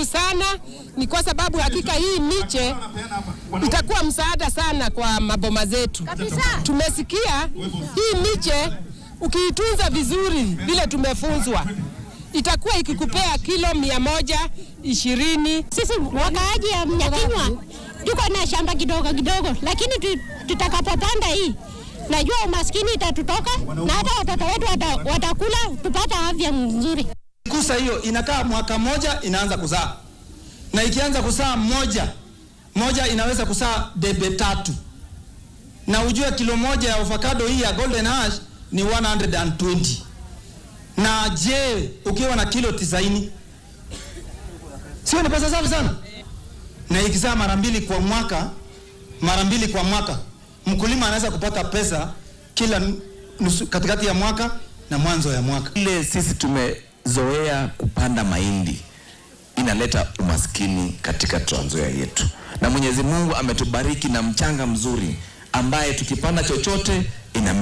nashukuru sana, ni kwa sababu hakika hii miche itakuwa msaada sana kwa maboma zetu. Tumesikia hii miche ukiitunza vizuri vile tumefunzwa itakuwa ikikupea kilo 120. Sisi wakaaji ya Nyakinywa tuko na shamba kidogo, lakini tutakapopanda hii najua umaskini itatutoka na hata watoto wetu watakula, tupata afya nzuri. Kusa hiyo inakaa mwaka moja inaanza kuzaa. Na ikianza kuzaa moja inaweza kuzaa debe 3. Na ujue kilo moja ya avocado hii ya Golden Ash ni 120. Na je, ukiwa na kilo 90, sio ni pesa safi sana? Na ikizaa mara mbili kwa mwaka, mkulima anaweza kupata pesa kila katikati ya mwaka na mwanzo ya mwaka. Ile sisi tumezoea kupanda mahindi inaleta umaskini katika Trans Nzoia yetu. Na Mwenyezi Mungu ametubariki na mchanga mzuri ambaye tukipanda chochote ina